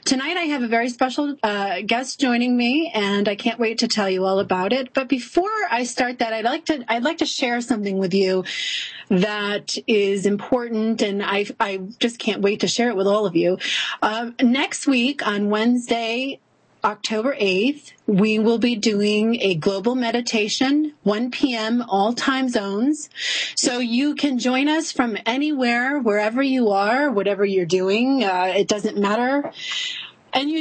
Tonight I have a very special guest joining me, and I can't wait to tell you all about it. But before I start that, I'd like to share something with you that is important, and I just can't wait to share it with all of you. Next week on Wednesday, October 8th, we will be doing a global meditation, 1 p.m. all time zones. So you can join us from anywhere, wherever you are, whatever you're doing. It doesn't matter. And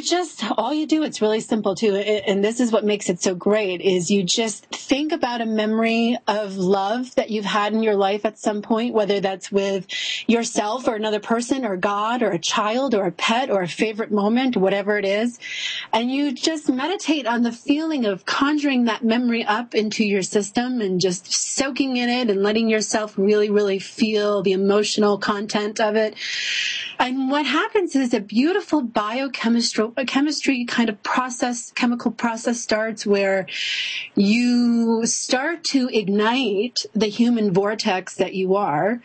all you do, it's really simple too. And this is what makes it so great, is you just think about a memory of love that you've had in your life at some point, whether that's with yourself or another person or God or a child or a pet or a favorite moment, whatever it is. And you just meditate on the feeling of conjuring that memory up into your system and just soaking in it and letting yourself really, really feel the emotional content of it. And what happens is a beautiful chemistry kind of chemical process starts where you start to ignite the human vortex that you are,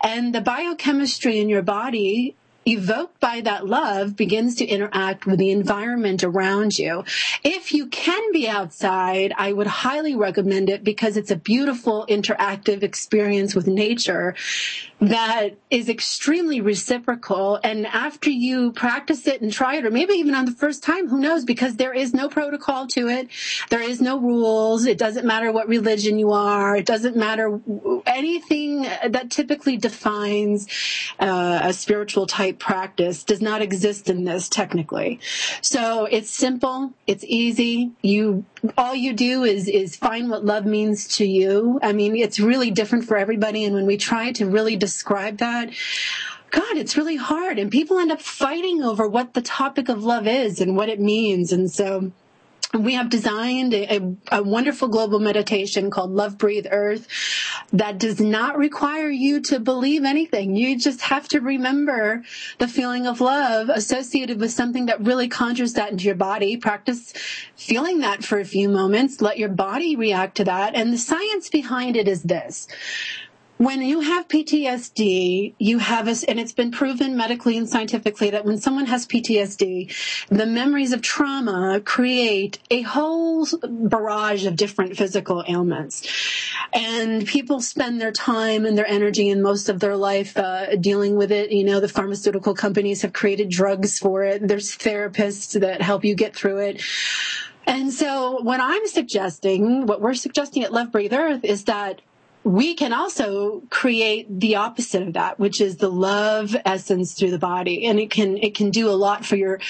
and the biochemistry in your body evoked by that love begins to interact with the environment around you. If you can be outside, I would highly recommend it because it's a beautiful interactive experience with nature that is extremely reciprocal. And after you practice it and try it, or maybe even on the first time, who knows, because there is no protocol to it. There is no rules. It doesn't matter what religion you are. It doesn't matter anything that typically defines a spiritual type practice does not exist in this technically. So it's simple. It's easy. All you do is find what love means to you. I mean, it's really different for everybody. And when we try to really describe that, God, it's really hard. And people end up fighting over what the topic of love is and what it means. And so we have designed a wonderful global meditation called Love, Breathe, Earth that does not require you to believe anything. You just have to remember the feeling of love associated with something that really conjures that into your body. Practice feeling that for a few moments. Let your body react to that. And the science behind it is this. When you have PTSD, and it's been proven medically and scientifically that when someone has PTSD, the memories of trauma create a whole barrage of different physical ailments. And people spend their time and their energy and most of their life dealing with it. You know, the pharmaceutical companies have created drugs for it. There's therapists that help you get through it. And so what we're suggesting at Love, Breathe, Earth is that we can also create the opposite of that, which is the love essence through the body. And it can do a lot for your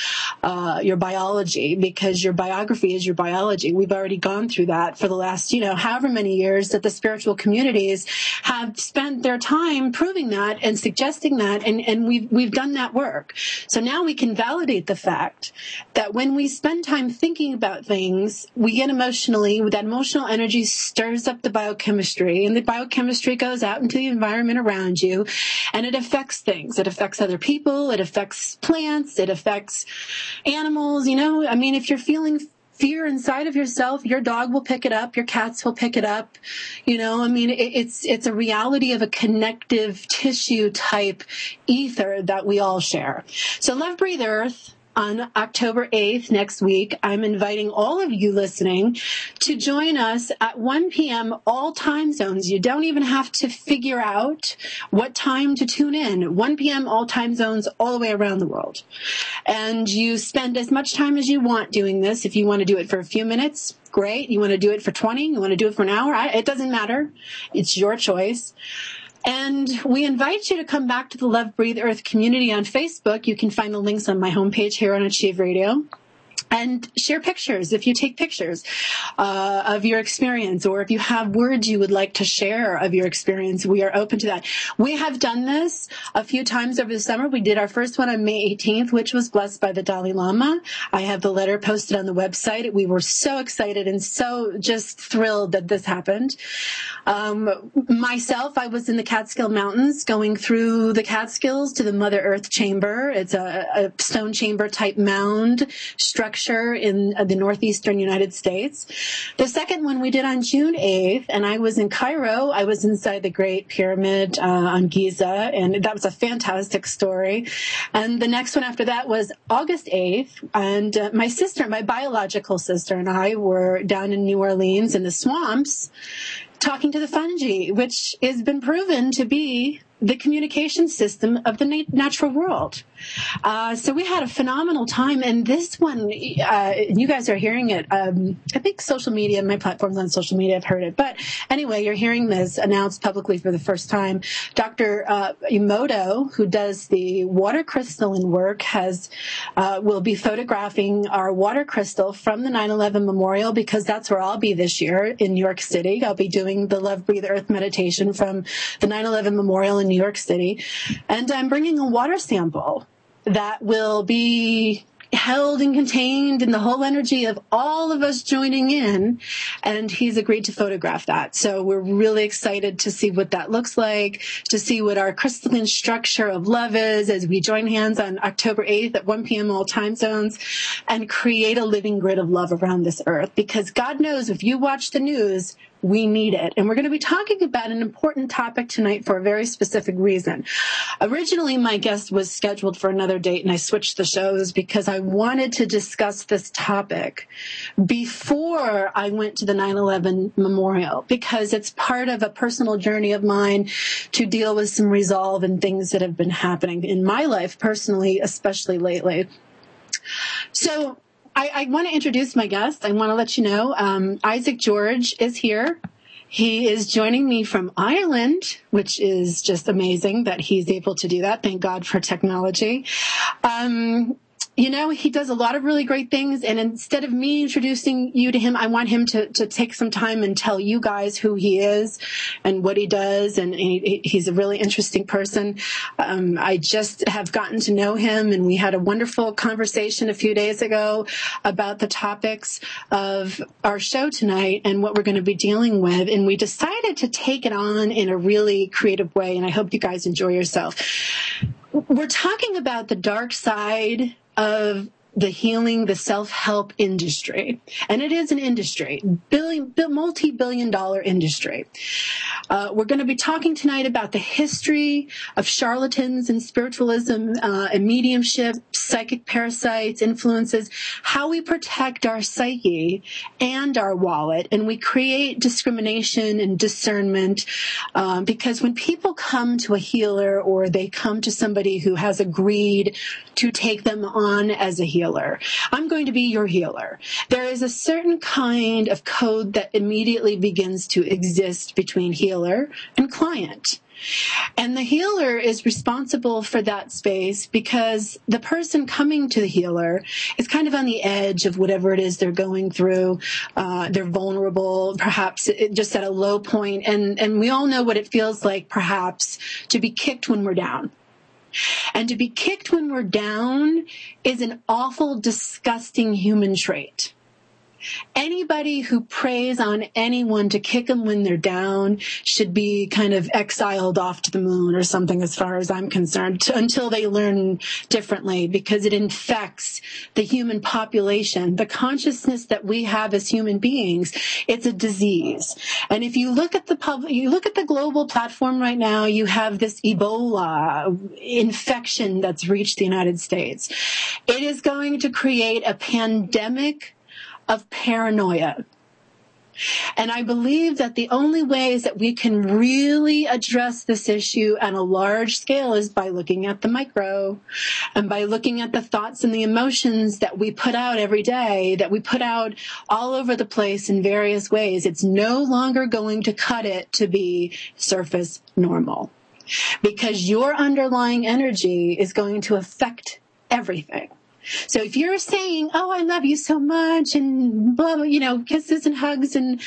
biology, because your biography is your biology. We've already gone through that for the last, however many years that the spiritual communities have spent their time proving that and suggesting that. And we've done that work. So now we can validate the fact that when we spend time thinking about things, we get that emotional energy stirs up the biochemistry, and the biochemistry goes out into the environment around you, and it affects things. It affects other people. It affects plants. It affects animals. If you're feeling fear inside of yourself, your dog will pick it up. Your cats will pick it up. It's a reality of a connective tissue type ether that we all share. So Love, Breathe, Earth. On October 8th, next week, I'm inviting all of you listening to join us at 1 p.m. all time zones. You don't even have to figure out what time to tune in. 1 p.m. all time zones all the way around the world. And you spend as much time as you want doing this. If you want to do it for a few minutes, great. You want to do it for 20? You want to do it for an hour? It doesn't matter. It's your choice. And we invite you to come back to the Love, Breathe, Earth community on Facebook. You can find the links on my homepage here on Achieve Radio. And share pictures if you take pictures of your experience, or if you have words you would like to share of your experience, we are open to that. We have done this a few times over the summer. We did our first one on May 18th, which was blessed by the Dalai Lama. I have the letter posted on the website. We were so excited and so just thrilled that this happened. Myself, I was in the Catskill Mountains going through the Catskills to the Mother Earth Chamber. It's a stone chamber type mound structure Yorkshire in the northeastern United States. The second one we did on June 8th, and I was in Cairo. I was inside the Great Pyramid on Giza, and that was a fantastic story. And the next one after that was August 8th, and my sister, my biological sister, and I were down in New Orleans in the swamps talking to the fungi, which has been proven to be the communication system of the natural world. So we had a phenomenal time. And this one, you guys are hearing it. I think social media, my platforms on social media have heard it. But anyway, you're hearing this announced publicly for the first time. Dr. Emoto, who does the water crystalline work, will be photographing our water crystal from the 9/11 memorial, because that's where I'll be this year in New York City. I'll be doing the Love, Breathe, Earth meditation from the 9/11 memorial in New York City. And I'm bringing a water sample that will be held and contained in the whole energy of all of us joining in, and he's agreed to photograph that. So we're really excited to see what that looks like, to see what our crystalline structure of love is as we join hands on October 8th at 1 p.m. all time zones and create a living grid of love around this earth. Because God knows, if you watch the news, we need it. And we're going to be talking about an important topic tonight for a very specific reason. Originally, my guest was scheduled for another date, and I switched the shows because I wanted to discuss this topic before I went to the 9/11 memorial, because it's part of a personal journey of mine to deal with some resolve and things that have been happening in my life personally, especially lately. So I want to introduce my guest. I want to let you know, Isaac George is here. He is joining me from Ireland, which is just amazing that he's able to do that. Thank God for technology. He does a lot of really great things. And instead of me introducing you to him, I want him to take some time and tell you guys who he is and what he does. And he's a really interesting person. I just have gotten to know him, and we had a wonderful conversation a few days ago about the topics of our show tonight and what we're going to be dealing with. And we decided to take it on in a really creative way. And I hope you guys enjoy yourself. We're talking about the dark side of the healing, the self-help industry. And it is an industry, multi-billion-dollar industry. We're going to be talking tonight about the history of charlatans and spiritualism, and mediumship, psychic parasites, influences, how we protect our psyche and our wallet, and we create discrimination and discernment, because when people come to a healer, or they come to somebody who has agreed to take them on as a healer, I'm going to be your healer. There is a certain kind of code that immediately begins to exist between healer and client. And the healer is responsible for that space because the person coming to the healer is kind of on the edge of whatever it is they're going through. They're vulnerable, perhaps just at a low point. And we all know what it feels like, perhaps, to be kicked when we're down. And to be kicked when we're down is an awful, disgusting human trait. Anybody who preys on anyone to kick them when they're down should be kind of exiled off to the moon or something, as far as I'm concerned, until they learn differently, because it infects the human population. The consciousness that we have as human beings, it's a disease. And if you look at the global platform right now, you have this Ebola infection that's reached the United States. It is going to create a pandemic of paranoia. And I believe that the only ways that we can really address this issue on a large scale is by looking at the micro, and by looking at the thoughts and the emotions that we put out every day, that we put out all over the place in various ways. It's no longer going to cut it to be surface normal, because your underlying energy is going to affect everything. So if you're saying, oh, I love you so much, and blah, blah, kisses and hugs and,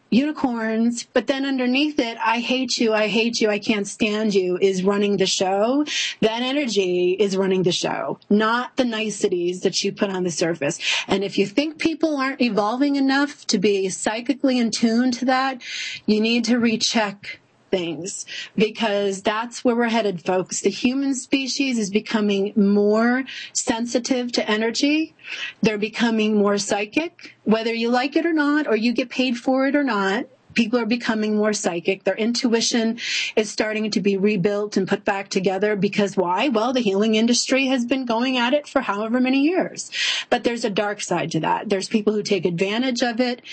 unicorns, but then underneath it, I hate you, I can't stand you, is running the show, that energy is running the show, not the niceties that you put on the surface. And if you think people aren't evolving enough to be psychically in tune to that, you need to recheck things, because that's where we're headed, folks. The human species is becoming more sensitive to energy. They're becoming more psychic, whether you like it or not, or you get paid for it or not. People are becoming more psychic. Their intuition is starting to be rebuilt and put back together, because why? Well, the healing industry has been going at it for however many years. But there's a dark side to that. There's people who take advantage of it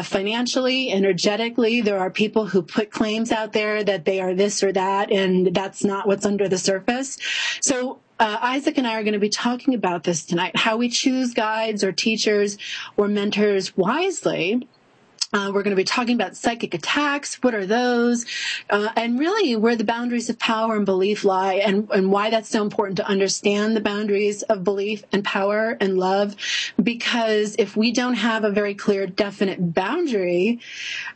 financially, energetically. There are people who put claims out there that they are this or that, and that's not what's under the surface. So Isaac and I are going to be talking about this tonight, how we choose guides or teachers or mentors wisely. We're going to be talking about psychic attacks. What are those? And really where the boundaries of power and belief lie, and why that's so important to understand the boundaries of belief and power and love. Because if we don't have a very clear, definite boundary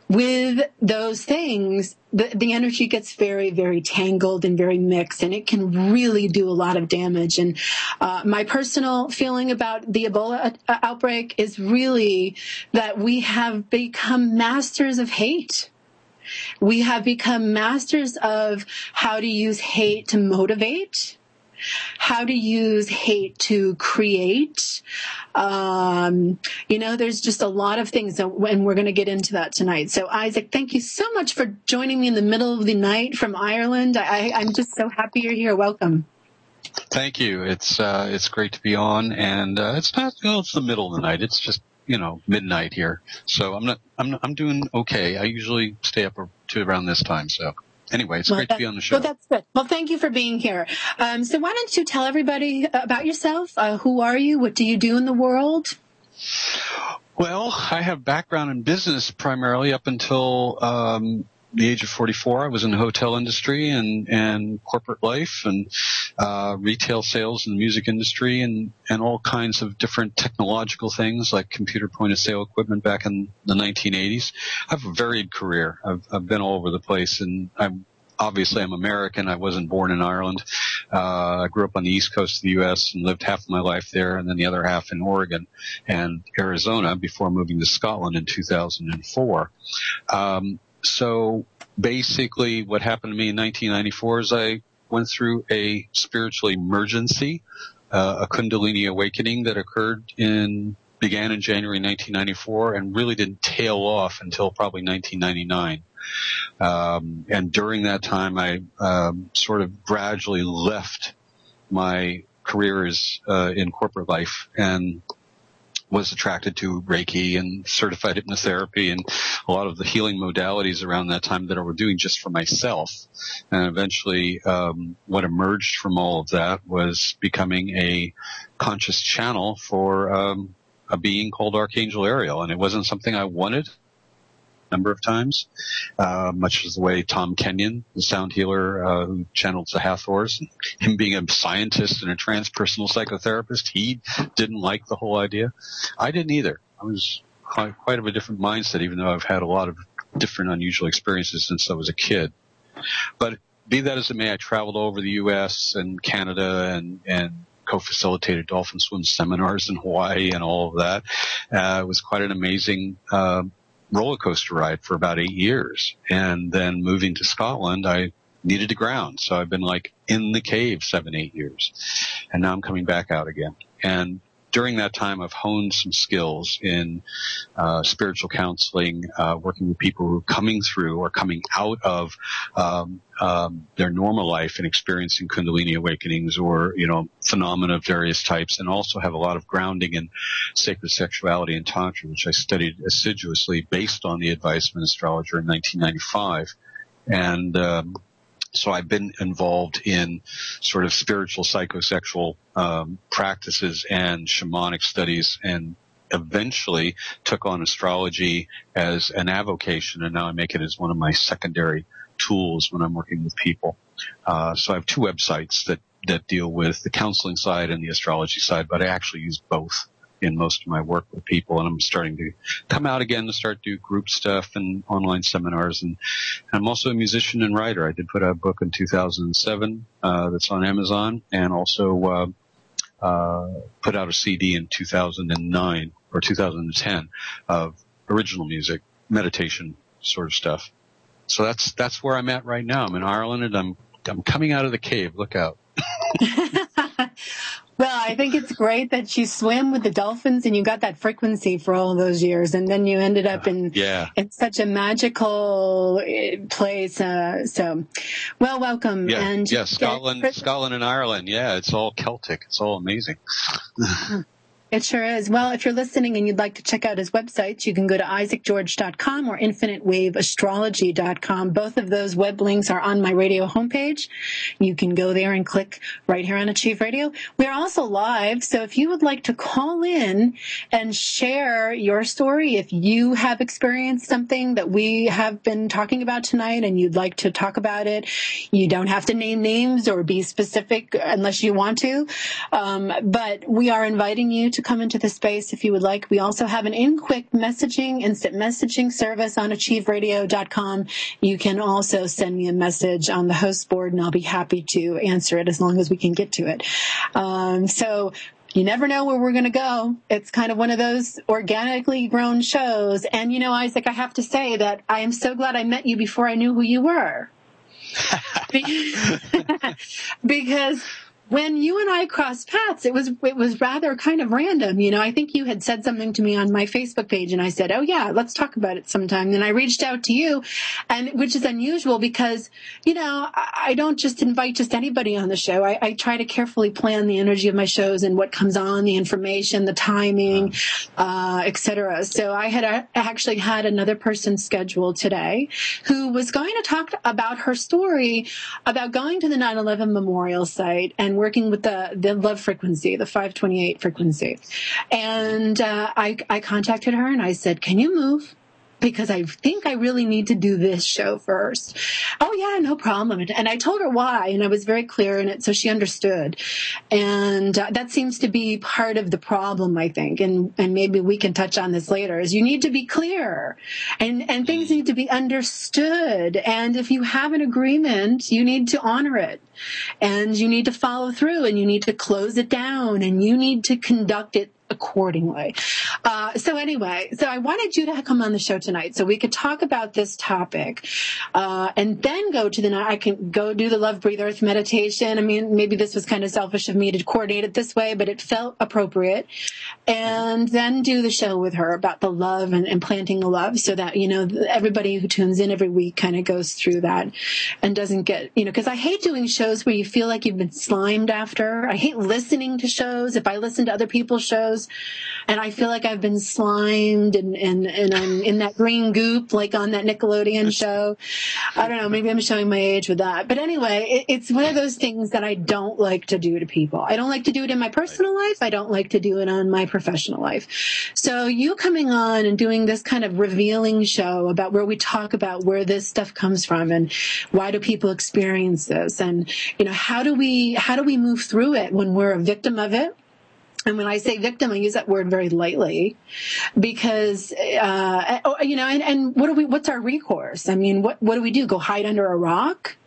with those things, the energy gets very, very tangled and very mixed, and it can really do a lot of damage. And my personal feeling about the Ebola outbreak is really that we have become masters of hate. We have become masters of how to use hate to motivate, how to use hate to create. There's just a lot of things, and we're going to get into that tonight. So, Isaac, thank you so much for joining me in the middle of the night from Ireland. I'm just so happy you're here. Welcome. Thank you. It's great to be on, and it's the middle of the night. It's just midnight here, so I'm doing okay. I usually stay up to around this time, so. Anyway, it's great to be on the show. Well, that's good. Well, thank you for being here. So why don't you tell everybody about yourself? Who are you? What do you do in the world? Well, I have background in business primarily up until the age of 44. I was in the hotel industry and corporate life and retail sales in the music industry and all kinds of different technological things like computer point-of-sale equipment back in the 1980s. I have a varied career. I've been all over the place, and I'm American. I wasn't born in Ireland. I grew up on the East Coast of the U.S. and lived half of my life there, and then the other half in Oregon and Arizona before moving to Scotland in 2004. So basically what happened to me in 1994 is I went through a spiritual emergency, a Kundalini awakening that began in January 1994 and really didn't tail off until probably 1999. And during that time, I sort of gradually left my careers in corporate life and was attracted to Reiki and certified hypnotherapy and a lot of the healing modalities around that time that I was doing just for myself. And eventually, what emerged from all of that was becoming a conscious channel for a being called Archangel Ariel. And it wasn't something I wanted a number of times, much as the way Tom Kenyon, the sound healer who channeled the Hathors, him being a scientist and a transpersonal psychotherapist, he didn't like the whole idea. I didn't either. I was quite of a different mindset, even though I've had a lot of different unusual experiences since I was a kid. But be that as it may, I traveled over the U.S. and Canada and co-facilitated dolphin swim seminars in Hawaii and all of that. It was quite an amazing roller coaster ride for about 8 years. And then moving to Scotland, I needed to ground. So I've been like in the cave 7-8 years. And now I'm coming back out again. And during that time, I've honed some skills in spiritual counseling, working with people who are coming through or coming out of their normal life and experiencing Kundalini awakenings or, phenomena of various types, and also have a lot of grounding in sacred sexuality and Tantra, which I studied assiduously based on the advice of an astrologer in 1995. And so I've been involved in sort of spiritual psychosexual practices and shamanic studies, and eventually took on astrology as an avocation, and now I make it as one of my secondary tools when I'm working with people. So I have 2 websites that deal with the counseling side and the astrology side, but I actually use both in most of my work with people, and I'm starting to come out again to start do group stuff and online seminars. And I'm also a musician and writer. I did put out a book in 2007 that's on Amazon, and also put out a CD in 2009 or 2010 of original music, meditation sort of stuff. So that's where I'm at right now. I'm in Ireland, and I'm coming out of the cave. Look out. Well, I think it's great that you swim with the dolphins and you got that frequency for all of those years, and then you ended up in such a magical place. So, well, welcome. Yeah, and Scotland and Ireland. Yeah, it's all Celtic. It's all amazing. It sure is. Well, if you're listening and you'd like to check out his websites, you can go to isaacgeorge.com or infinitewaveastrology.com. Both of those web links are on my radio homepage. You can go there and click right here on Achieve Radio. We're also live, so if you would like to call in and share your story, if you have experienced something that we have been talking about tonight and you'd like to talk about it, you don't have to name names or be specific unless you want to. But we are inviting you to come into the space if you would like. We also have an instant messaging service on achieveradio.com. You can also send me a message on the host board, and I'll be happy to answer it as long as we can get to it. So you never know where we're going to go. It's kind of one of those organically grown shows. And, Isaac, I have to say that I am so glad I met you before I knew who you were. Because when you and I crossed paths, it was rather kind of random. I think you had said something to me on my Facebook page, and I said, oh yeah, let's talk about it sometime. Then I reached out to you, and which is unusual because, I don't just invite just anybody on the show. I try to carefully plan the energy of my shows and what comes on, the information, the timing, etc. So I actually had another person scheduled today who was going to talk about her story about going to the 9/11 memorial site and working with the love frequency, the 528 frequency. And I contacted her and I said, can you move? Because I think I really need to do this show first. Oh, yeah, no problem. And I told her why, and I was very clear in it, so she understood. And that seems to be part of the problem, I think, and maybe we can touch on this later, is you need to be clear, and things need to be understood. And if you have an agreement, you need to honor it, and you need to follow through, and you need to close it down, and you need to conduct it accordingly. So I wanted you to come on the show tonight so we could talk about this topic, and then I can go do the Love, Breathe, Earth meditation. I mean, maybe this was kind of selfish of me to coordinate it this way, but it felt appropriate. And then do the show with her about the love and planting the love, so that, everybody who tunes in every week kind of goes through that and doesn't get, because I hate doing shows where you feel like you've been slimed after. I hate listening to shows. If I listen to other people's shows and I feel like I've been slimed and I'm in that green goop, like on that Nickelodeon show. I don't know, maybe I'm showing my age with that. But anyway, it's one of those things that I don't like to do to people. I don't like to do it in my personal life. I don't like to do it on my professional life. So you coming on and doing this kind of revealing show about where we talk about where this stuff comes from and why do people experience this, and how do we move through it when we're a victim of it. And when I say victim, I use that word very lightly because, and what's our recourse? I mean, what do we do? Go hide under a rock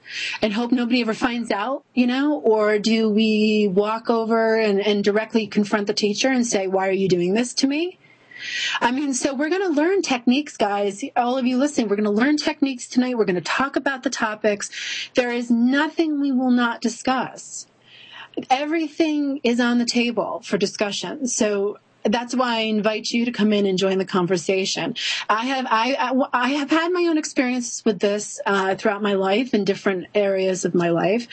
and hope nobody ever finds out, or do we walk over and directly confront the teacher and say, why are you doing this to me? I mean, so we're going to learn techniques, guys. All of you listening, we're going to learn techniques tonight. We're going to talk about the topics. There is nothing we will not discuss. Everything is on the table for discussion. So that's why I invite you to come in and join the conversation. I have had my own experiences with this throughout my life in different areas of my life,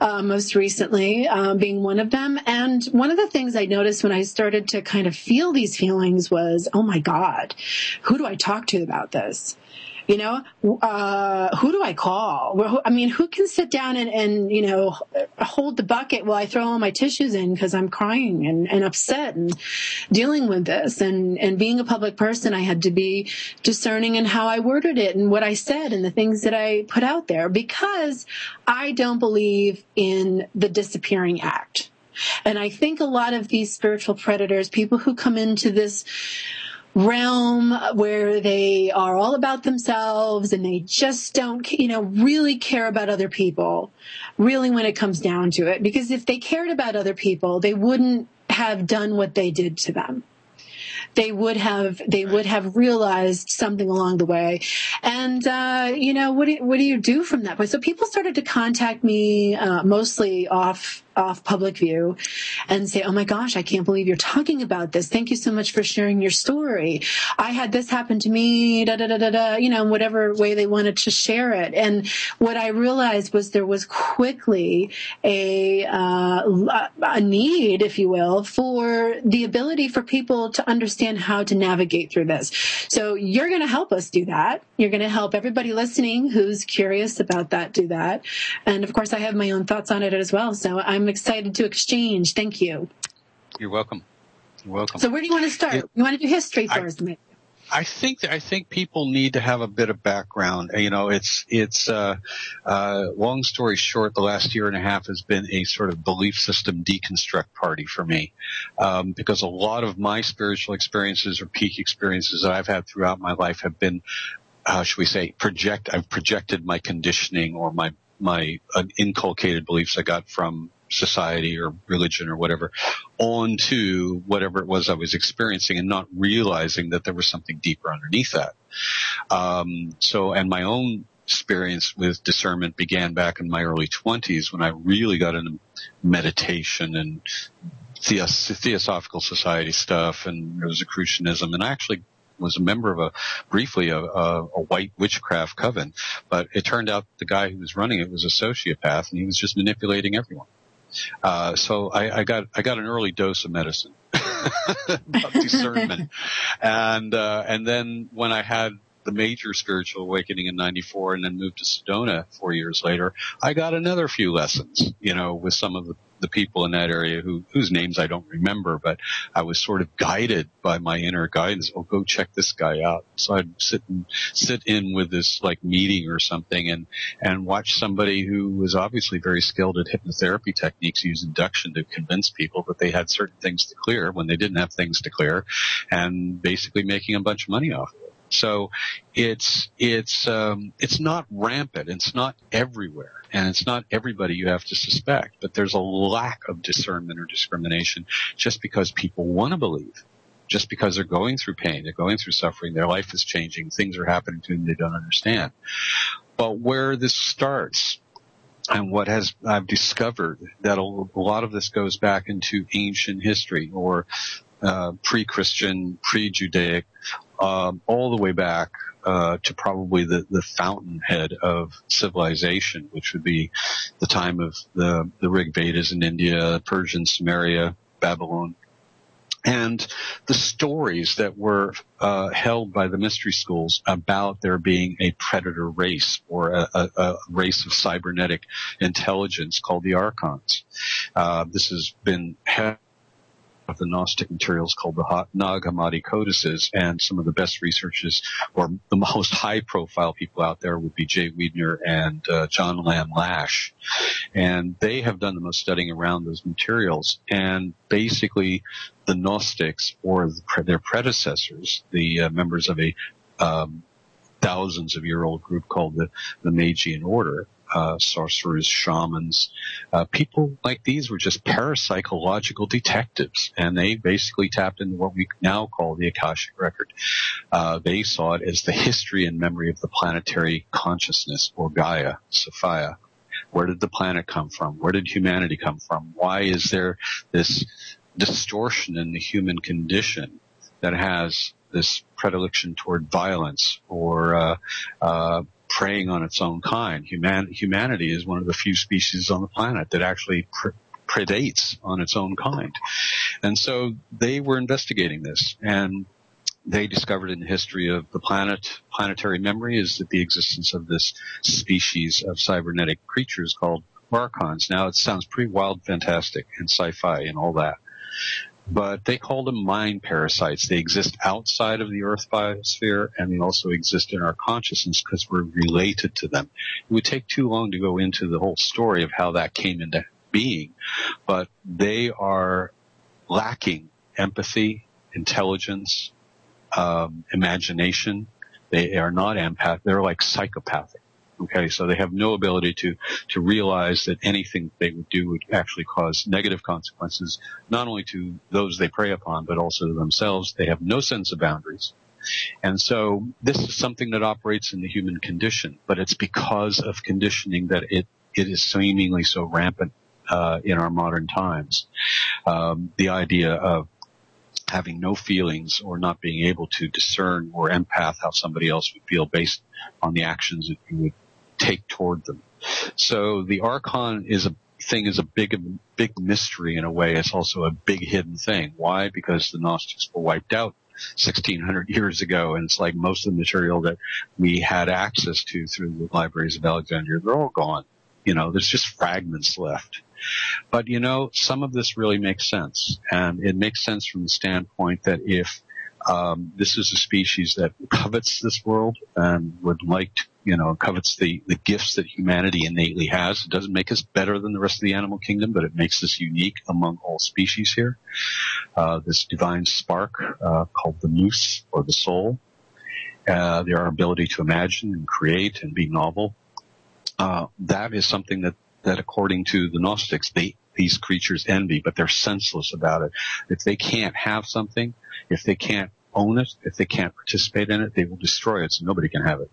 most recently being one of them. And one of the things I noticed when I started to kind of feel these feelings was, oh my God, who do I talk to about this? Who do I call? I mean, who can sit down and hold the bucket while I throw all my tissues in because I'm crying and upset and dealing with this? And being a public person, I had to be discerning in how I worded it and what I said and the things that I put out there, because I don't believe in the disappearing act. And I think a lot of these spiritual predators, people who come into this realm where they are all about themselves and they just don't, really care about other people, really, when it comes down to it. Because if they cared about other people, they wouldn't have done what they did to them. they would have realized something along the way. And, what do you do from that point? So people started to contact me, mostly off public view, and say, oh my gosh, I can't believe you're talking about this. Thank you so much for sharing your story. I had this happen to me, in whatever way they wanted to share it. And what I realized was there was quickly a need, if you will, for the ability for people to understand how to navigate through this. So you're going to help us do that. You're going to help everybody listening who's curious about that do that. And of course, I have my own thoughts on it as well. So I'm excited to exchange. Thank you. You're welcome. You're welcome. So where do you want to start? You want to do history first, maybe? I think people need to have a bit of background. It's long story short, the last year and a half has been a sort of belief system deconstruct party for me, because a lot of my spiritual experiences or peak experiences that I've had throughout my life have been, how should we say, I've projected my conditioning or my inculcated beliefs I got from society or religion or whatever onto whatever it was I was experiencing, and not realizing that there was something deeper underneath that. And my own experience with discernment began back in my early 20s when I really got into meditation and Theosophical Society stuff and Rosicrucianism, and I actually was a member of briefly a white witchcraft coven, but it turned out the guy who was running it was a sociopath, and he was just manipulating everyone. So I got an early dose of medicine of discernment, and then when I had the major spiritual awakening in '94, and then moved to Sedona 4 years later, I got another few lessons, with some of the people in that area whose names I don't remember, but I was sort of guided by my inner guidance. Oh, go check this guy out. So I'd sit in with this like meeting or something and watch somebody who was obviously very skilled at hypnotherapy techniques, use induction to convince people that they had certain things to clear when they didn't have things to clear, and basically making a bunch of money off of it. So it's not rampant. It's not everywhere. And it's not everybody you have to suspect, but there's a lack of discernment or discrimination just because people want to believe, just because they're going through pain, they're going through suffering, their life is changing, things are happening to them they don't understand. But where this starts, and what I've discovered that a lot of this goes back into ancient history or pre-Christian, pre-Judaic, all the way back to probably the fountainhead of civilization, which would be the time of the Rig Vedas in India, Persian, Sumeria, Babylon. And the stories that were held by the mystery schools about there being a predator race or a race of cybernetic intelligence called the Archons. This has been held of the Gnostic materials called the Nag Hammadi codices, and some of the best researchers or the most high-profile people out there would be Jay Wiedner and John Lamb Lash. And they have done the most studying around those materials. And basically, the Gnostics or their predecessors, the members of a thousands of year old group called the Magian Order, sorcerers, shamans, people like these were just parapsychological detectives, and they basically tapped into what we now call the Akashic Record. They saw it as the history and memory of the planetary consciousness, or Gaia, Sophia. Where did the planet come from? Where did humanity come from? Why is there this distortion in the human condition that has this predilection toward violence or preying on its own kind? Humanity is one of the few species on the planet that actually predates on its own kind. And so they were investigating this, and they discovered in the history of the planetary memory is that the existence of this species of cybernetic creatures called Archons. Now, it sounds pretty wild, fantastic, and sci-fi and all that. But they call them mind parasites. They exist outside of the Earth biosphere, and they also exist in our consciousness because we're related to them. It would take too long to go into the whole story of how that came into being, but they are lacking empathy, intelligence, imagination. They are not empath. They're like psychopathic. Okay, so they have no ability to realize that anything they would do would actually cause negative consequences, not only to those they prey upon, but also to themselves. They have no sense of boundaries. And so this is something that operates in the human condition, but it's because of conditioning that it is seemingly so rampant in our modern times. The idea of having no feelings or not being able to discern or empath how somebody else would feel based on the actions that you would take toward them. So the Archon is a big mystery in a way. It's also a big hidden thing. Why? Because the Gnostics were wiped out 1,600 years ago, and it's like most of the material that we had access to through the libraries of Alexandria, they're all gone. There's just fragments left. But, some of this really makes sense. And it makes sense from the standpoint that if this is a species that covets this world and would like to, covets the gifts that humanity innately has, it doesn't make us better than the rest of the animal kingdom, but it makes us unique among all species here. This divine spark called the nous, or the soul, our ability to imagine and create and be novel. That is something that according to the Gnostics, these creatures envy, but they're senseless about it. If they can't have something, if they can't own it, if they can't participate in it, they will destroy it so nobody can have it.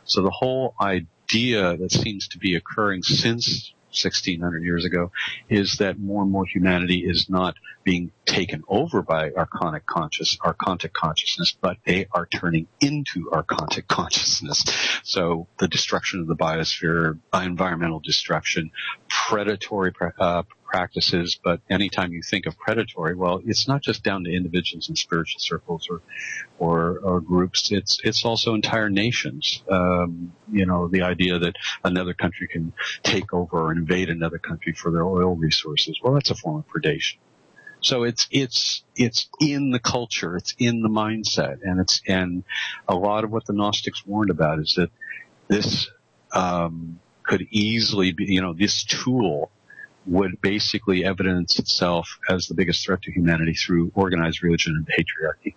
So the whole idea that seems to be occurring since 1,600 years ago is that more and more humanity is not being taken over by archontic consciousness, but they are turning into archontic consciousness. So the destruction of the biosphere, environmental destruction, predatory practices, but anytime you think of predatory, well, it's not just down to individuals in spiritual circles or groups. It's also entire nations. The idea that another country can take over or invade another country for their oil resources. Well, that's a form of predation. So it's in the culture, it's in the mindset, and a lot of what the Gnostics warned about is that this could easily be, this tool would basically evidence itself as the biggest threat to humanity through organized religion and patriarchy.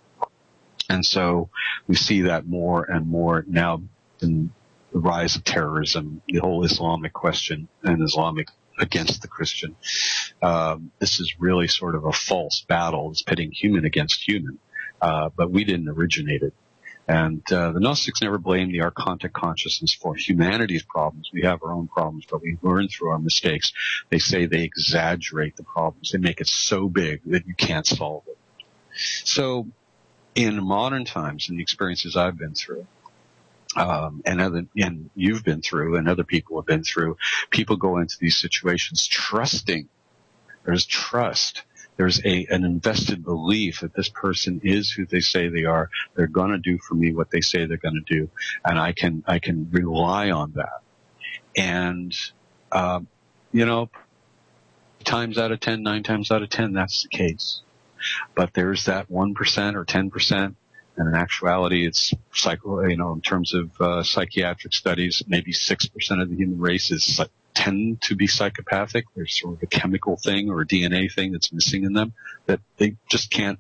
And so we see that more and more now in the rise of terrorism, the whole Islamic question and Islamic against the Christian. This is really sort of a false battle. It's pitting human against human, but we didn't originate it. And the Gnostics never blamed the archontic consciousness for humanity's problems. We have our own problems, but we learn through our mistakes. They say they exaggerate the problems. They make it so big that you can't solve it. So in modern times, in the experiences I've been through, and you've been through, and other people have been through, people go into these situations trusting. There's trust. There's an invested belief that this person is who they say they are. They're going to do for me what they say they're going to do, and I can rely on that. And times out of 10, 9 times out of 10, that's the case. But there's that 1% or 10%. And in actuality, it's in terms of psychiatric studies, maybe 6% of the human race tend to be psychopathic. There's sort of a chemical thing or a DNA thing that's missing in them that they just can't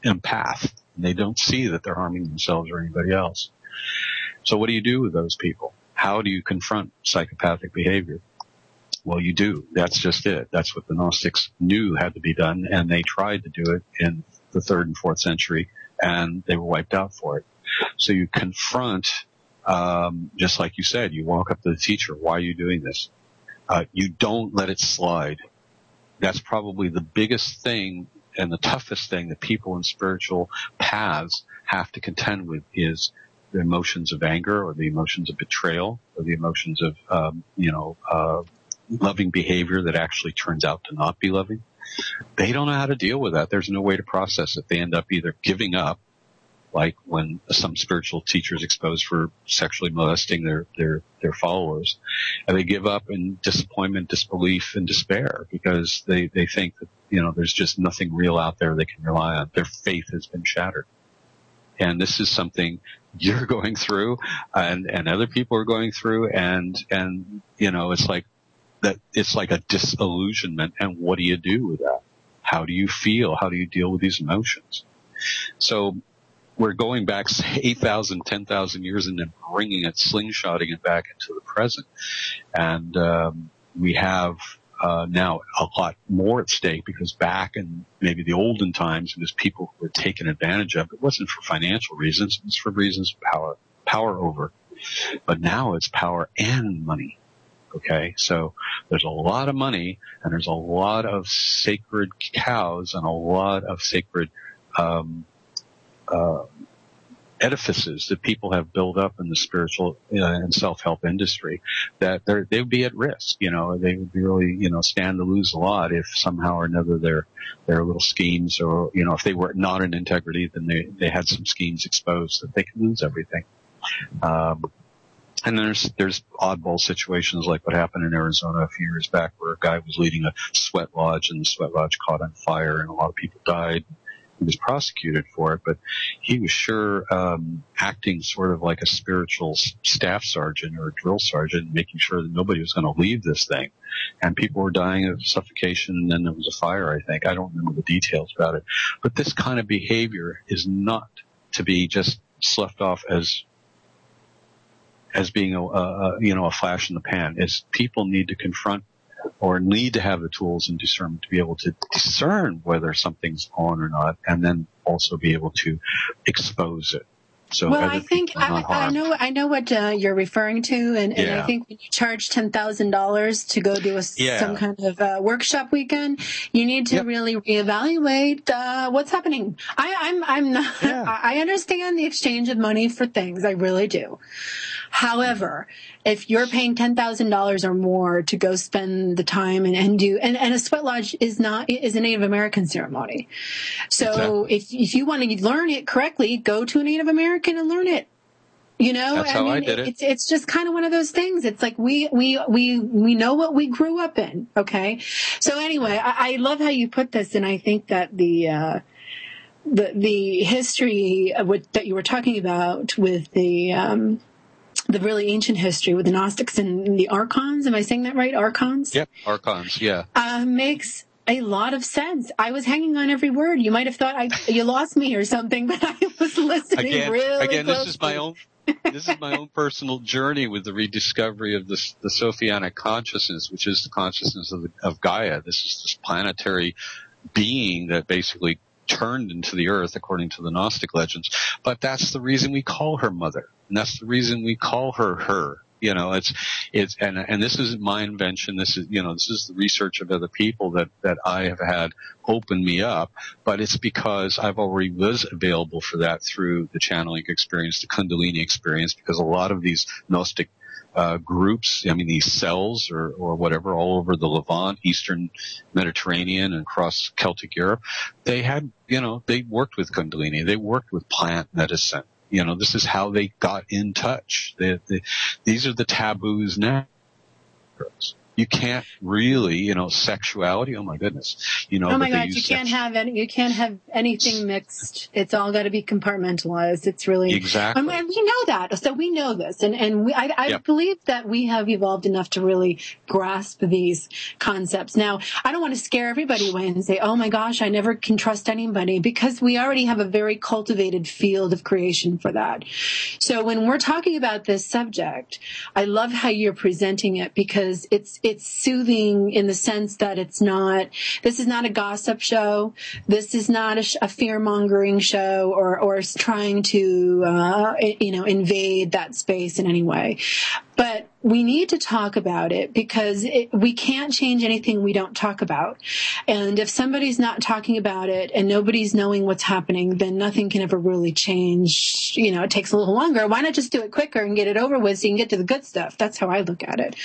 empath. And they don't see that they're harming themselves or anybody else. So what do you do with those people? How do you confront psychopathic behavior? Well, you do. That's just it. That's what the Gnostics knew had to be done, and they tried to do it in the 3rd and 4th century, and they were wiped out for it. So you confront, just like you said, you walk up to the teacher. Why are you doing this? You don't let it slide. That's probably the biggest thing and the toughest thing that people in spiritual paths have to contend with is the emotions of anger or the emotions of betrayal or the emotions of, loving behavior that actually turns out to not be loving. They don't know how to deal with that. There's no way to process it. They end up either giving up, like when some spiritual teacher is exposed for sexually molesting their followers, and they give up in disappointment, disbelief, and despair because they think that, there's just nothing real out there they can rely on. Their faith has been shattered. And this is something you're going through and other people are going through, and it's like that. It's like a disillusionment. And what do you do with that? How do you feel? How do you deal with these emotions? So we're going back, say, 8,000, 10,000 years and then bringing it, slingshotting it back into the present. And we have now a lot more at stake, because back in maybe the olden times, it was people who were taken advantage of. It wasn't for financial reasons. It was for reasons of power over. But now it's power and money. Okay, so there's a lot of money, and there's a lot of sacred cows and a lot of sacred edifices that people have built up in the spiritual and self-help industry, that they would be at risk. They would be really, stand to lose a lot if somehow or another their little schemes, or, if they were not in integrity, then they had some schemes exposed that they could lose everything. And then there's oddball situations like what happened in Arizona a few years back, where a guy was leading a sweat lodge, and the sweat lodge caught on fire, and a lot of people died. He was prosecuted for it, but he was sure acting sort of like a spiritual staff sergeant or a drill sergeant, making sure that nobody was going to leave this thing. And people were dying of suffocation, and then there was a fire, I think. I don't remember the details about it. But this kind of behavior is not to be just sloughed off as being a flash in the pan. Is people need to confront, or need to have the tools and discernment to be able to discern whether something's on or not, and then also be able to expose it. So well, I think I know what you're referring to, and I think when you charge $10,000 to go do some kind of workshop weekend, you need to really reevaluate what's happening. I'm not. Yeah. I understand the exchange of money for things. I really do. However, if you're paying $10,000 or more to go spend the time and do, and a sweat lodge is a Native American ceremony. So if you want to learn it correctly, go to a Native American and learn it. That's how I did it. It's just kind of one of those things. It's like we know what we grew up in. Okay. So anyway, I love how you put this, and I think that the history of that you were talking about with the really ancient history with the Gnostics and the Archons. Am I saying that right? Archons? Yep, Archons, yeah. Makes a lot of sense. I was hanging on every word. You might have thought you lost me or something, but I was listening really closely. This is my own personal journey with the rediscovery of the Sophianic consciousness, which is the consciousness of Gaia. This is this planetary being that basically turned into the earth, according to the Gnostic legends. But that's the reason we call her mother. And that's the reason we call her her. And this isn't my invention. This is the research of other people that I have had open me up. But it's because I've already was available for that through the channeling experience, the Kundalini experience, because a lot of these Gnostic groups, these cells or whatever, all over the Levant, Eastern Mediterranean, and across Celtic Europe, they had, they worked with Kundalini. They worked with plant medicine. This is how they got in touch. These are the taboos now. You can't really, sexuality. Oh my goodness, Oh my God, you can't have anything mixed. It's all got to be compartmentalized. It's really exactly. And we know that, so we know this, and I believe that we have evolved enough to really grasp these concepts. Now, I don't want to scare everybody away and say, "Oh my gosh, I never can trust anybody," because we already have a very cultivated field of creation for that. So when we're talking about this subject, I love how you're presenting it, because it's soothing in the sense that this is not a gossip show. This is not a fear-mongering show or trying to, invade that space in any way. But we need to talk about it, because we can't change anything we don't talk about. And if somebody's not talking about it and nobody's knowing what's happening, then nothing can ever really change. It takes a little longer. Why not just do it quicker and get it over with so you can get to the good stuff? That's how I look at it.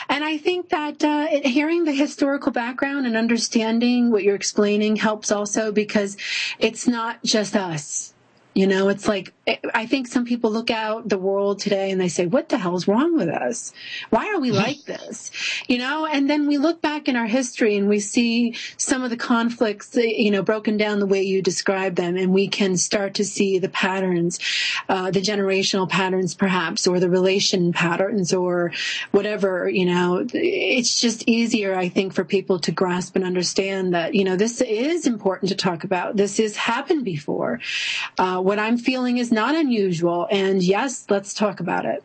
And I think that hearing the historical background and understanding what you're explaining helps also, because it's not just us. It's like, I think some people look out the world today and they say, what the hell's wrong with us? Why are we like this? And then we look back in our history and we see some of the conflicts, broken down the way you describe them. And we can start to see the patterns, the generational patterns perhaps, or the relation patterns or whatever, it's just easier, I think, for people to grasp and understand that, this is important to talk about. This has happened before. What I'm feeling is not unusual. And yes, let's talk about it.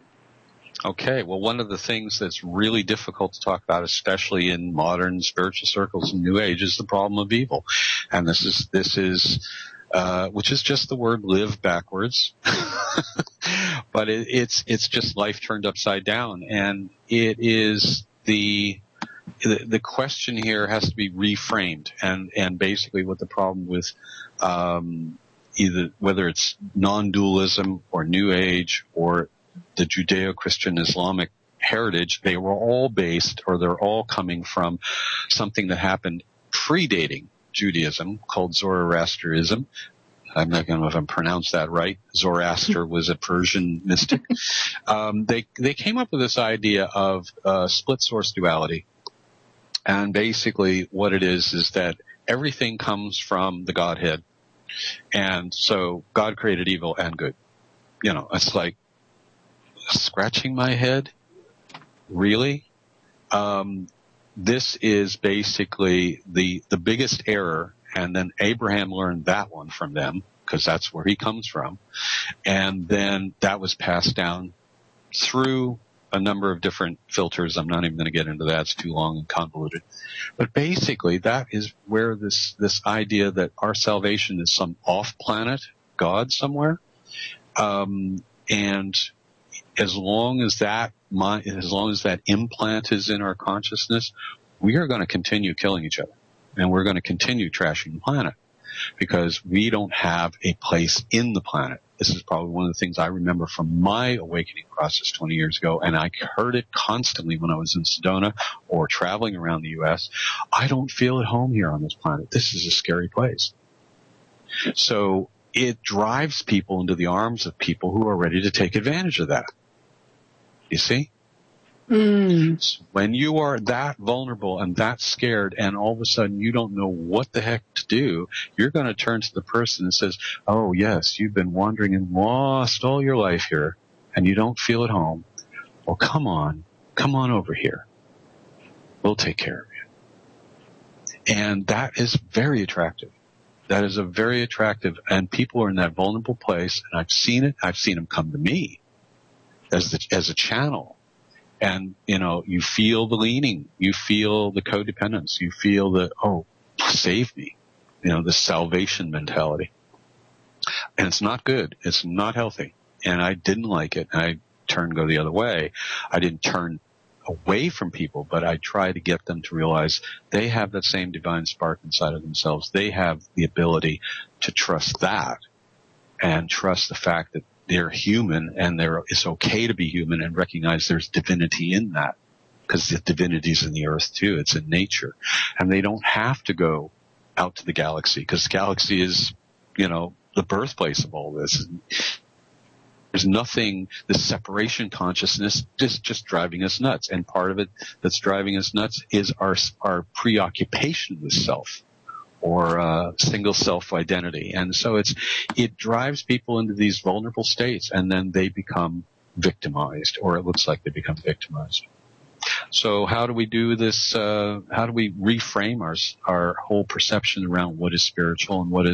Okay. Well, one of the things that's really difficult to talk about, especially in modern spiritual circles and New Age, is the problem of evil. And this is, which is just the word live backwards. But it's just life turned upside down. And it is the question here has to be reframed. And basically what the problem with, either whether it's non-dualism or New Age or the Judeo-Christian Islamic heritage, they were all based, or they're all coming from something that happened predating Judaism called Zoroastrianism. I'm not going to know if I'm pronounced that right. Zoroaster was a Persian mystic. They came up with this idea of split source duality. And basically what it is that everything comes from the Godhead. And so God created evil and good. It's like scratching my head. Really? This is basically the biggest error. And then Abraham learned that one from them because that's where he comes from. And then that was passed down through a number of different filters. I'm not even going to get into that. It's too long and convoluted. But basically, that is where this idea that our salvation is some off-planet God somewhere. And as long as that implant is in our consciousness, we are going to continue killing each other. And we're going to continue trashing the planet because we don't have a place in the planet. This is probably one of the things I remember from my awakening process 20 years ago, and I heard it constantly when I was in Sedona or traveling around the U.S. I don't feel at home here on this planet. This is a scary place. So it drives people into the arms of people who are ready to take advantage of that. You see? When you are that vulnerable and that scared and all of a sudden you don't know what the heck to do, you're going to turn to the person and says, oh yes, you've been wandering and lost all your life here and you don't feel at home. Well, come on over here. We'll take care of you. And that is very attractive. That is a very attractive, and people are in that vulnerable place, and I've seen it. I've seen them come to me as a channel. And, you feel the leaning, you feel the codependence, you feel the, oh, save me, the salvation mentality. And it's not good. It's not healthy. And I didn't like it. I go the other way. I didn't turn away from people, but I try to get them to realize they have that same divine spark inside of themselves. They have the ability to trust that and trust the fact that they're human and it's okay to be human and recognize there's divinity in that because the divinity's in the earth too. It's in nature. And they don't have to go out to the galaxy because the galaxy is, the birthplace of all this. There's nothing, this separation consciousness is just driving us nuts. And part of it that's driving us nuts is our preoccupation with self. Or single self-identity. And so it drives people into these vulnerable states, and then they become victimized, or it looks like they become victimized. So how do we do this? How do we reframe our whole perception around what is spiritual and what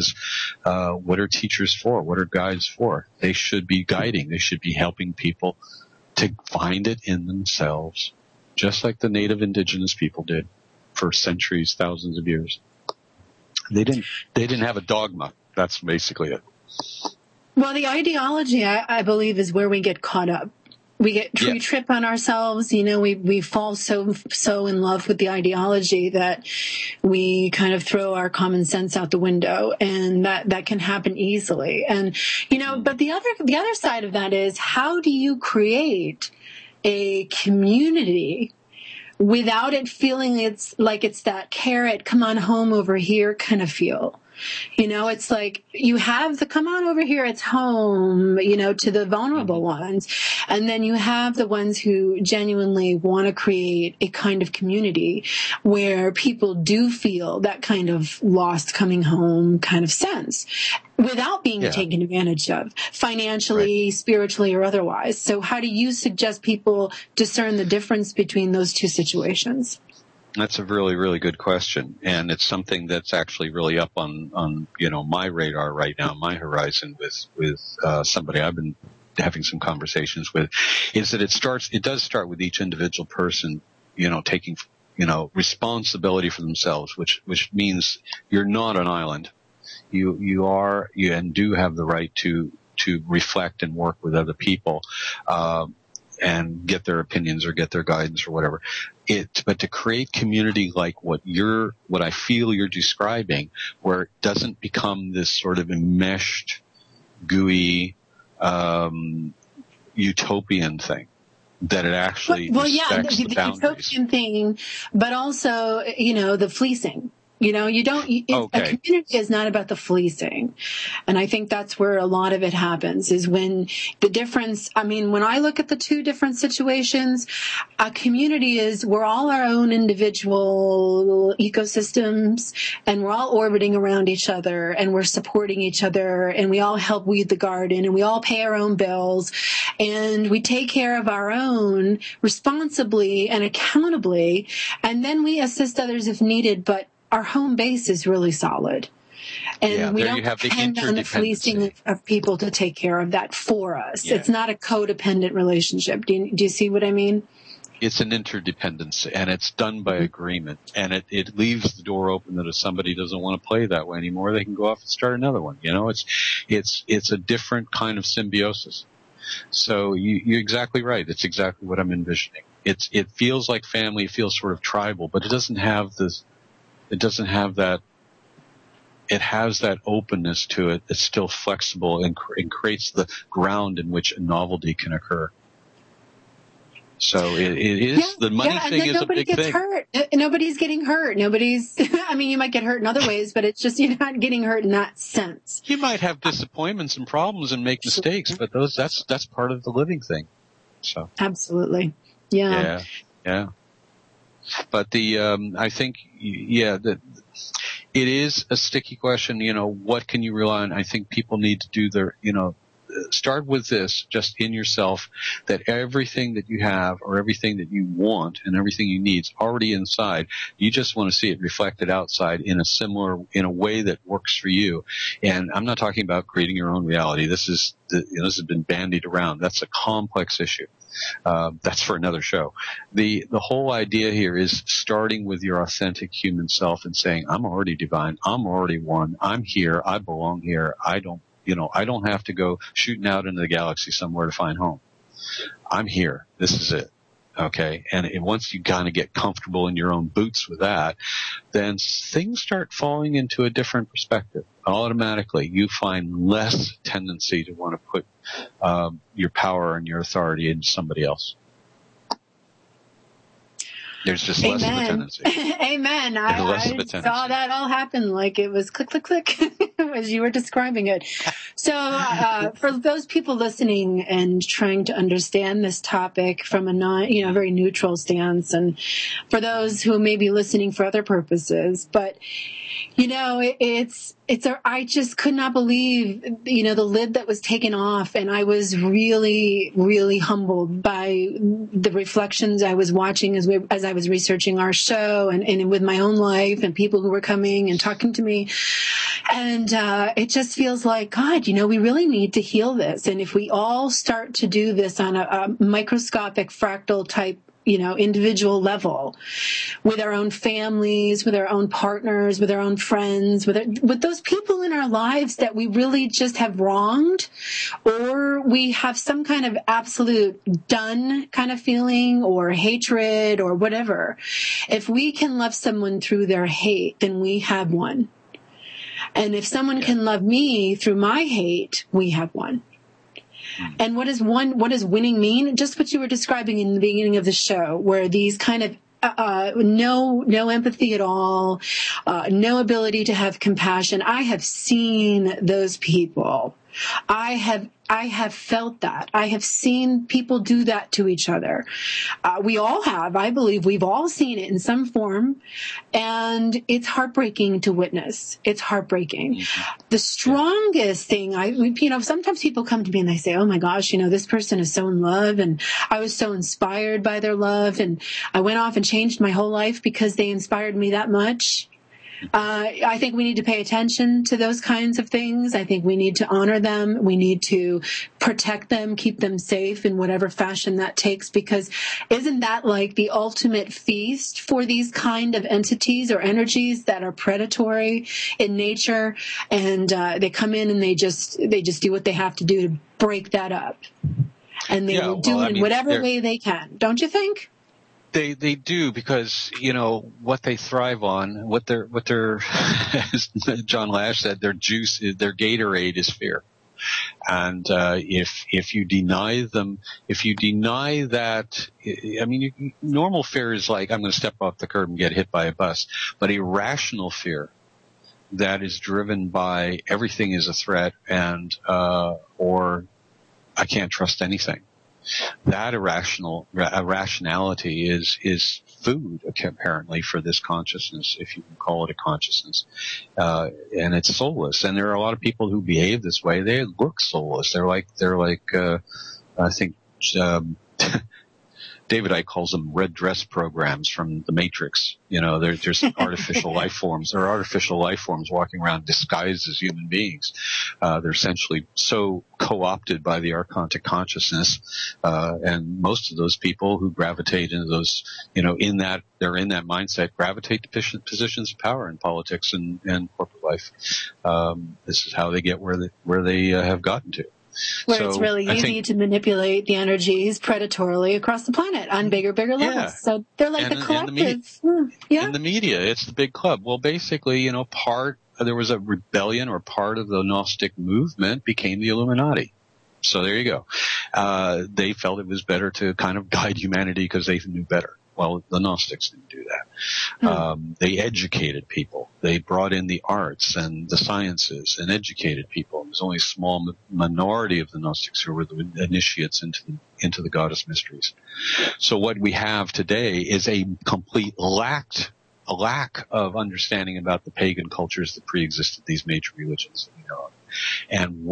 are teachers for? What are guides for? They should be guiding. They should be helping people to find it in themselves, just like the native indigenous people did for centuries, thousands of years. They didn't have a dogma. That's basically it. Well, the ideology, I believe, is where we get caught up. We trip on ourselves. We fall so in love with the ideology that we kind of throw our common sense out the window, and that can happen easily. And but the other side of that is, how do you create a community without it feeling it's that carrot, come on home over here kind of feel? You know, it's like you have the come on over here, it's home, you know, to the vulnerable ones. And then you have the ones who genuinely want to create a kind of community where people do feel that kind of lost coming home kind of sense without being taken advantage of financially, spiritually, or otherwise. So how do you suggest people discern the difference between those two situations? That's a really, really good question. And it's something that's actually really up on, you know, my radar right now, my horizon with somebody I've been having some conversations with, is that it does start with each individual person, you know, taking, you know, responsibility for themselves, which means you're not an island. You are, and do have the right to reflect and work with other people, and get their opinions or get their guidance or whatever. But to create community like what I feel you're describing, where it doesn't become this sort of enmeshed, gooey, utopian thing, that it actually respects the boundaries. Utopian thing, but also, you know, the fleecing. You know, a community is not about the fleecing. And I think that's where a lot of it happens, is when the difference, I mean, when I look at the two different situations, a community is we're all our own individual ecosystems, and we're all orbiting around each other, and we're supporting each other, and we all help weed the garden, and we all pay our own bills, and we take care of our own responsibly and accountably, and then we assist others if needed, but our home base is really solid. And we don't depend on the fleecing of people to take care of that for us. Yeah. It's not a codependent relationship. Do you see what I mean? It's an interdependence, and it's done by agreement. And it leaves the door open that if somebody doesn't want to play that way anymore, they can go off and start another one. You know, it's a different kind of symbiosis. So you're exactly right. It's exactly what I'm envisioning. It feels like family. It feels sort of tribal, but it doesn't have this. It doesn't have that. It has that openness to it. It's still flexible and creates the ground in which a novelty can occur. So it is the money thing is a big thing. Hurt. Nobody's getting hurt. I mean, you might get hurt in other ways, but it's just you're not getting hurt in that sense. You might have disappointments and problems and make mistakes, but that's part of the living thing. So absolutely, yeah. But I think, that it is a sticky question. You know, what can you rely on? I think people need to do start with this just in yourself, that everything that you have or everything that you want and everything you need is already inside. You just want to see it reflected outside in a way that works for you. And I'm not talking about creating your own reality. This has been bandied around. That's a complex issue. That's for another show. The whole idea here is starting with your authentic human self and saying, I'm already divine. I'm already one. I'm here. I belong here. I don't have to go shooting out into the galaxy somewhere to find home. I'm here. This is it. Okay. And once you kind of get comfortable in your own boots with that, then things start falling into a different perspective. Automatically, you find less tendency to want to put your power and your authority into somebody else. There's just less of a tendency. Amen. I saw that all happen like it was click, click, click as you were describing it. So for those people listening and trying to understand this topic from a very neutral stance, and for those who may be listening for other purposes, but I just could not believe, the lid that was taken off. And I was really, really humbled by the reflections I was watching as I was researching our show and with my own life and people who were coming and talking to me. And it just feels like, God, we really need to heal this. And if we all start to do this on a microscopic fractal type individual level, with our own families, with our own partners, with our own friends, with those people in our lives that we really just have wronged, or we have some kind of absolute done kind of feeling or hatred or whatever. If we can love someone through their hate, then we have one. And if someone can love me through my hate, we have one. And what does winning mean? Just what you were describing in the beginning of the show, where these kind of no empathy at all, no ability to have compassion. I have seen those people. I have felt that. I have seen people do that to each other. We all have. I believe we've all seen it in some form. And it's heartbreaking to witness. It's heartbreaking. Mm-hmm. The strongest thing, sometimes people come to me and they say, oh my gosh, this person is so in love and I was so inspired by their love and I went off and changed my whole life because they inspired me that much. I think we need to pay attention to those kinds of things. I think we need to honor them. We need to protect them, keep them safe in whatever fashion that takes, because isn't that like the ultimate feast for these kind of entities or energies that are predatory in nature? And they come in and they just do what they have to do to break that up. And they will do it in whatever way they can. Don't you think? They do, because what they thrive on, what their as John Lash said, their juice, their Gatorade is fear. And if you deny that, normal fear is like, I'm going to step off the curb and get hit by a bus. But irrational fear that is driven by everything is a threat and or I can't trust anything. That irrationality is food, apparently, for this consciousness, if you can call it a consciousness. And it's soulless. And there are a lot of people who behave this way. They look soulless. They're like, I think, David Icke calls them red dress programs from the Matrix. There's artificial life forms. There are artificial life forms walking around disguised as human beings. They're essentially so co-opted by the archontic consciousness. And most of those people who gravitate into those, they're in that mindset, gravitate to positions of power in politics and corporate life. This is how they get where they have gotten to. Where it's really easy to manipulate the energies predatorily across the planet on bigger levels. Yeah. So they're like the collective. In the media, it's the big club. Well, basically, there was a rebellion, or part of the Gnostic movement became the Illuminati. So there you go. They felt it was better to kind of guide humanity because they knew better. Well, the Gnostics didn't do that. They educated people. They brought in the arts and the sciences and educated people. There was only a small minority of the Gnostics who were the initiates into the goddess mysteries. So what we have today is a complete lack of understanding about the pagan cultures that pre-existed these major religions that we know of, and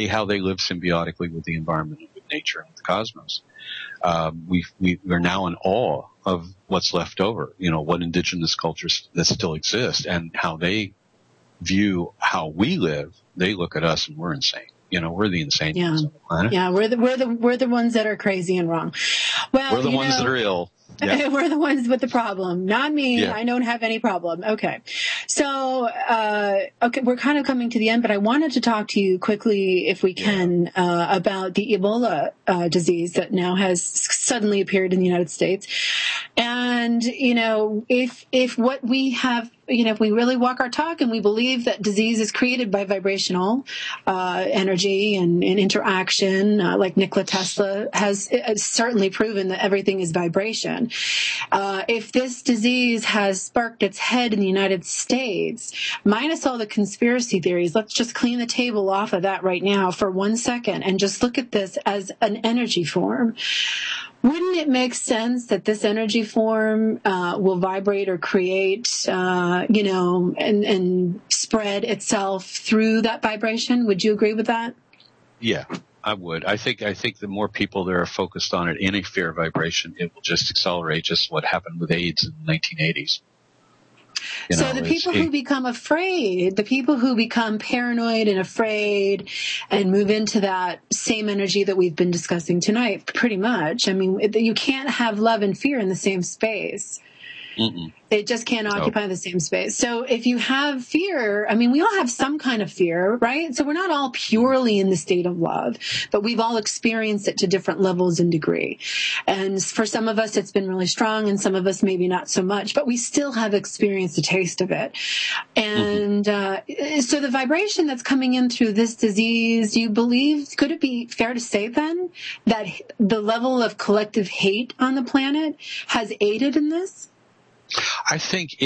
how they live symbiotically with the environment and with nature and the cosmos. We're now in awe of what's left over, what indigenous cultures that still exist and how they view how we live. They look at us and we're insane. We're the insane ones on the planet. Yeah, we're the ones that are crazy and wrong. Well, we're the ones that are ill. Yeah. We're the ones with the problem, not me. Yeah. I don't have any problem. Okay. So, we're kind of coming to the end, but I wanted to talk to you quickly, if we can, about the Ebola disease that now has suddenly appeared in the United States. And, if what we have, if we really walk our talk and we believe that disease is created by vibrational energy and interaction, like Nikola Tesla has certainly proven that everything is vibration. If this disease has sparked its head in the United States, minus all the conspiracy theories, let's just clean the table off of that right now for 1 second and just look at this as an energy form. Wouldn't it make sense that this energy form will vibrate or create, and spread itself through that vibration? Would you agree with that? Yeah, I would. I think the more people that are focused on it in a fear vibration, it will just accelerate just what happened with AIDS in the 1980s. So the people who become afraid, the people who become paranoid and afraid and move into that same energy that we've been discussing tonight, pretty much. I mean, you can't have love and fear in the same space. Mm-mm. They just can't occupy the same space. So if you have fear, I mean, we all have some kind of fear, right? So we're not all purely in the state of love, but we've all experienced it to different levels and degree. And for some of us, it's been really strong, and some of us maybe not so much, but we still have experienced a taste of it. And so the vibration that's coming in through this disease, do you believe, could it be fair to say then that the level of collective hate on the planet has aided in this? I think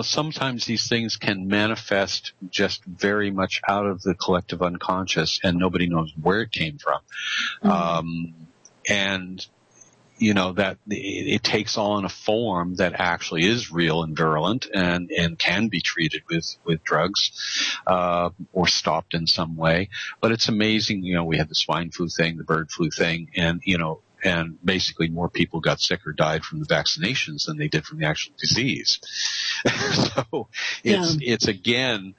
sometimes these things can manifest just very much out of the collective unconscious, and nobody knows where it came from. And that it takes on a form that actually is real and virulent and can be treated with drugs, or stopped in some way. But it's amazing, we had the swine flu thing, the bird flu thing, and basically more people got sick or died from the vaccinations than they did from the actual disease. So it's again,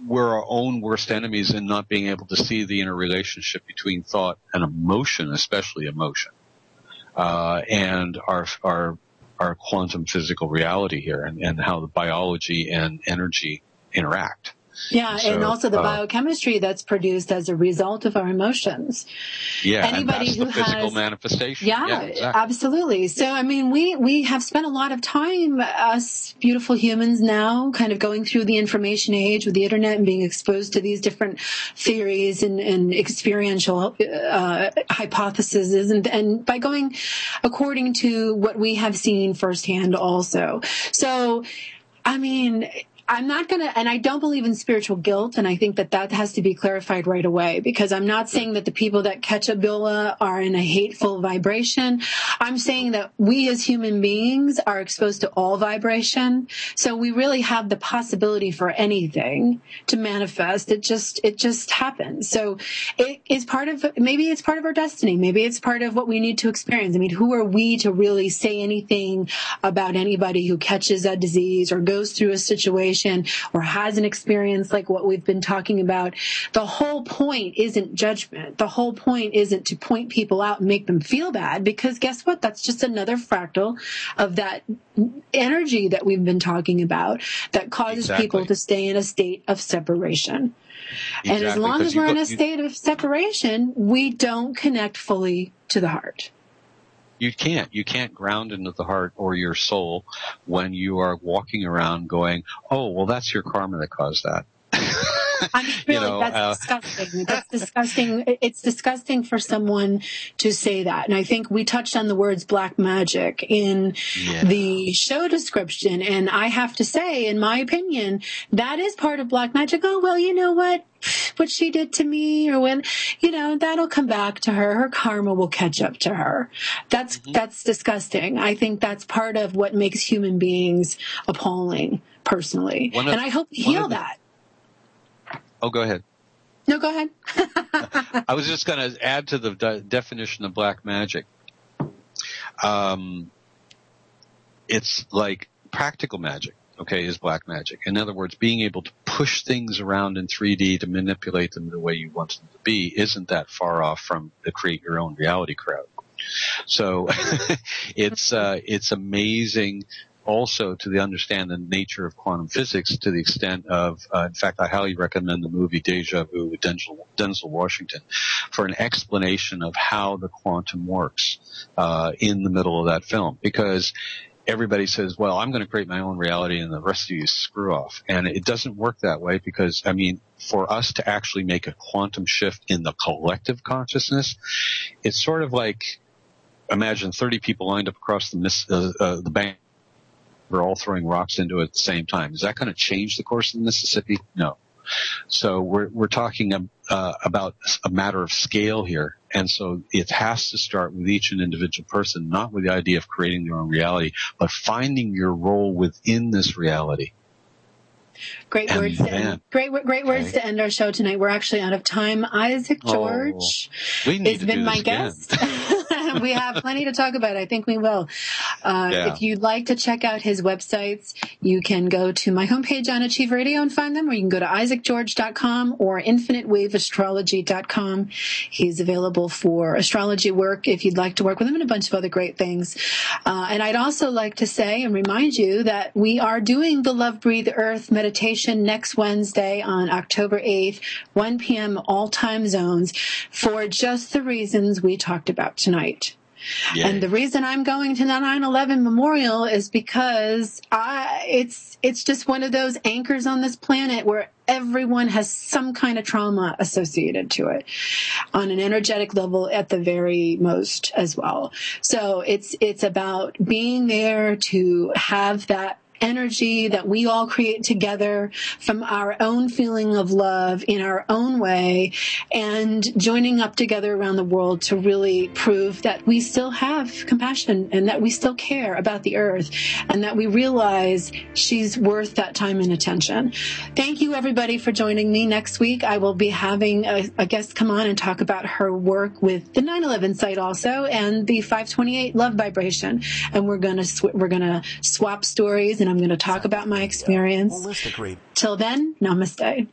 we're our own worst enemies in not being able to see the interrelationship between thought and emotion, especially emotion. And our quantum physical reality here, and how the biology and energy interact. Yeah, and also the biochemistry that's produced as a result of our emotions. Yeah, anybody and that's the physical manifestation. Yeah, exactly. Absolutely. So, I mean, we have spent a lot of time, us beautiful humans now, kind of going through the information age with the internet and being exposed to these different theories and experiential hypotheses, and by going according to what we have seen firsthand also. So, I mean, I'm not going to, and I don't believe in spiritual guilt, and I think that has to be clarified right away, because I'm not saying that the people that catch Ebola are in a hateful vibration. I'm saying that we as human beings are exposed to all vibration, so we really have the possibility for anything to manifest. It just happens. So it is maybe it's part of our destiny. Maybe it's part of what we need to experience. I mean, who are we to really say anything about anybody who catches a disease or goes through a situation or has an experience like what we've been talking about? The whole point isn't judgment. The whole point isn't to point people out and make them feel bad, because guess what? That's just another fractal of that energy that we've been talking about that causes people to stay in a state of separation. Exactly. And as long as we're in a state of separation, we don't connect fully to the heart. You can't ground into the heart or your soul when you are walking around going, oh, well, that's your karma that caused that. I mean, really, that's disgusting. That's disgusting. It's disgusting for someone to say that. And I think we touched on the words black magic in the show description. And I have to say, in my opinion, that is part of black magic. Oh, well, you know what she did to me, or when, that'll come back to her. Her karma will catch up to her. That's disgusting. I think that's part of what makes human beings appalling, personally. And I hope we heal that. Oh, go ahead. No, go ahead. I was just going to add to the definition of black magic. It's like practical magic, is black magic. In other words, being able to push things around in 3D to manipulate them the way you want them to be isn't that far off from the create your own reality crowd. So it's amazing also to understand the nature of quantum physics, to the extent of, in fact, I highly recommend the movie Deja Vu with Denzel Washington for an explanation of how the quantum works in the middle of that film. Because everybody says, well, I'm going to create my own reality and the rest of you screw off. And it doesn't work that way, because, I mean, for us to actually make a quantum shift in the collective consciousness, it's sort of like, imagine 30 people lined up across the bank. We're all throwing rocks into it at the same time. Is that going to change the course of the Mississippi? No. So we're talking about a matter of scale here. And so it has to start with each and individual person, not with the idea of creating their own reality, but finding your role within this reality. Great words to end our show tonight. We're actually out of time. Isaac George has been my guest. We have plenty to talk about. I think we will. If you'd like to check out his websites, you can go to my homepage on Achieve Radio and find them, or you can go to isaacgeorge.com or infinitewaveastrology.com. He's available for astrology work if you'd like to work with him, and a bunch of other great things. And I'd also like to say and remind you that we are doing the Love Breathe Earth meditation next Wednesday on October 8th, 1 p.m. all time zones, for just the reasons we talked about tonight. Yay. And the reason I'm going to the 9/11 memorial is because it's just one of those anchors on this planet where everyone has some kind of trauma associated to it on an energetic level at the very most as well. So it's about being there to have that energy that we all create together from our own feeling of love in our own way, and joining up together around the world to really prove that we still have compassion and that we still care about the earth and that we realize she's worth that time and attention. Thank you, everybody, for joining me. Next week, I will be having a guest come on and talk about her work with the 9/11 site also and the 528 love vibration. And we're going to swap stories, and I'm going to talk about my experience. Till then, namaste.